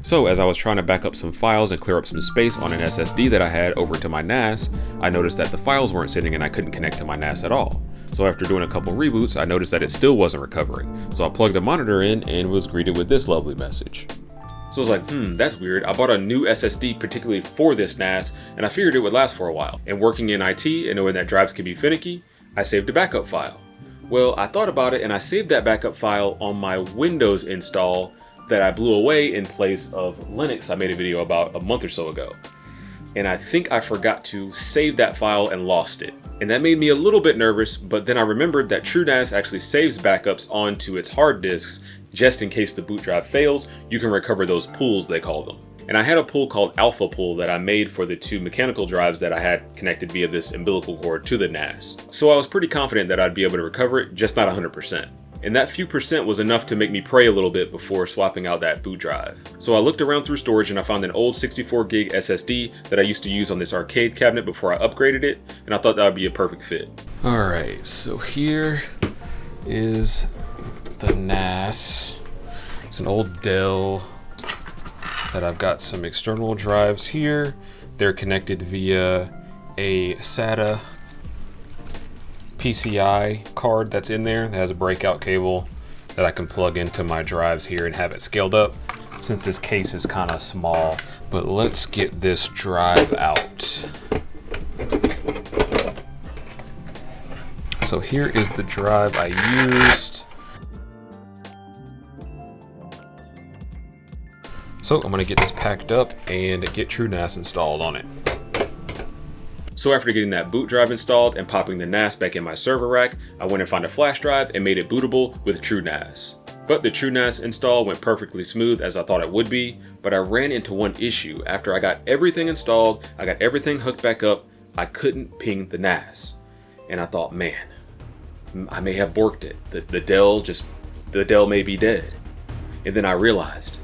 So as I was trying to back up some files and clear up some space on an SSD that I had over to my NAS, I noticed that the files weren't sitting and I couldn't connect to my NAS at all. So after doing a couple reboots, I noticed that it still wasn't recovering. So I plugged the monitor in and was greeted with this lovely message. So I was like, that's weird. I bought a new SSD particularly for this NAS, and I figured it would last for a while. And working in IT and knowing that drives can be finicky, I saved a backup file. Well, I thought about it and I saved that backup file on my Windows install that I blew away in place of Linux I made a video about a month or so ago. And I think I forgot to save that file and lost it. And that made me a little bit nervous, but then I remembered that TrueNAS actually saves backups onto its hard disks just in case the boot drive fails. You can recover those pools, they call them. And I had a pool called Alpha Pool that I made for the two mechanical drives that I had connected via this umbilical cord to the NAS. So I was pretty confident that I'd be able to recover it, just not 100%. And that few percent was enough to make me pray a little bit before swapping out that boot drive. So I looked around through storage and I found an old 64 gig SSD that I used to use on this arcade cabinet before I upgraded it, and I thought that would be a perfect fit. Alright, so here is the NAS. It's an old Dell that I've got some external drives here. They're connected via a SATA PCI card that's in there that has a breakout cable that I can plug into my drives here and have it scaled up, since this case is kind of small. But let's get this drive out. So here is the drive I used. So I'm gonna get this packed up and get TrueNAS installed on it. So after getting that boot drive installed and popping the NAS back in my server rack, I went and found a flash drive and made it bootable with TrueNAS. But the TrueNAS install went perfectly smooth as I thought it would be, but I ran into one issue. After I got everything installed, I got everything hooked back up, I couldn't ping the NAS. And I thought, man, I may have borked it. The Dell may be dead. And then I realized,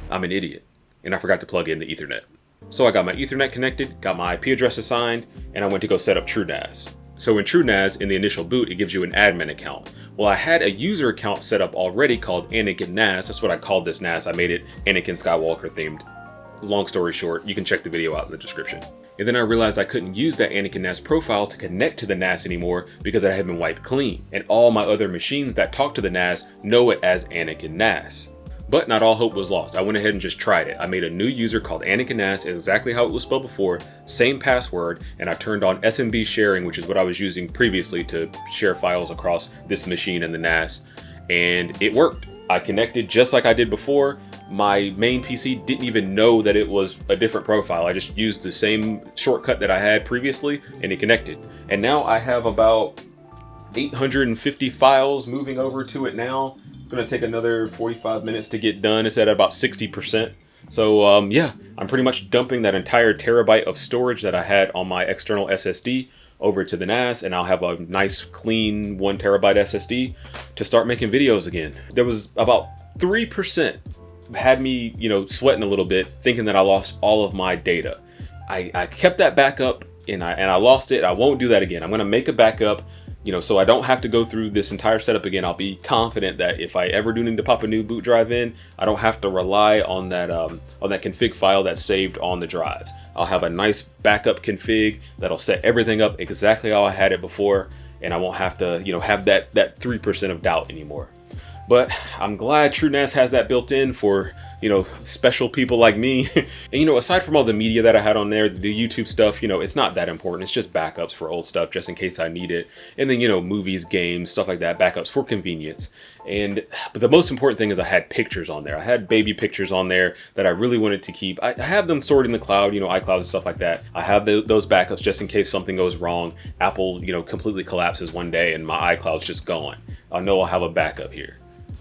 I'm an idiot, and I forgot to plug in the Ethernet. So I got my Ethernet connected, got my IP address assigned, and I went to go set up TrueNAS. So in TrueNAS, in the initial boot, it gives you an admin account. Well, I had a user account set up already called Anakin NAS. That's what I called this NAS. I made it Anakin Skywalker themed. Long story short, you can check the video out in the description. And then I realized I couldn't use that Anakin NAS profile to connect to the NAS anymore because it had been wiped clean. And all my other machines that talk to the NAS know it as Anakin NAS. But not all hope was lost. I went ahead and just tried it. I made a new user called Anakin NAS, exactly how it was spelled before, same password, and I turned on SMB sharing, which is what I was using previously to share files across this machine and the NAS, and it worked. I connected just like I did before. My main PC didn't even know that it was a different profile. I just used the same shortcut that I had previously, and it connected. And now I have about 850 files moving over to it now. Gonna take another 45 minutes to get done. It's at about 60%. So yeah, I'm pretty much dumping that entire terabyte of storage that I had on my external SSD over to the NAS, and I'll have a nice clean 1 terabyte SSD to start making videos again. There was about 3% had me, sweating a little bit, thinking that I lost all of my data. I kept that backup and I lost it. I won't do that again. I'm gonna make a backup, so I don't have to go through this entire setup again. I'll be confident that if I ever do need to pop a new boot drive in, I don't have to rely on that config file that's saved on the drives. I'll have a nice backup config that'll set everything up exactly how I had it before, and I won't have to, have that 3% of doubt anymore. But I'm glad TrueNAS has that built in for, special people like me. And, aside from all the media that I had on there, the YouTube stuff, it's not that important. It's just backups for old stuff just in case I need it. And then, movies, games, stuff like that, backups for convenience. But the most important thing is I had pictures on there. I had baby pictures on there that I really wanted to keep. I have them stored in the cloud, iCloud and stuff like that. I have those backups just in case something goes wrong. Apple, completely collapses one day and my iCloud's just gone. I know I'll have a backup here.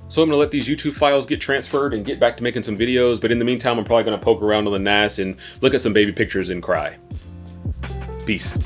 So I'm going to let these YouTube files get transferred and get back to making some videos, but in the meantime, I'm probably going to poke around on the NAS and look at some baby pictures and cry. Peace.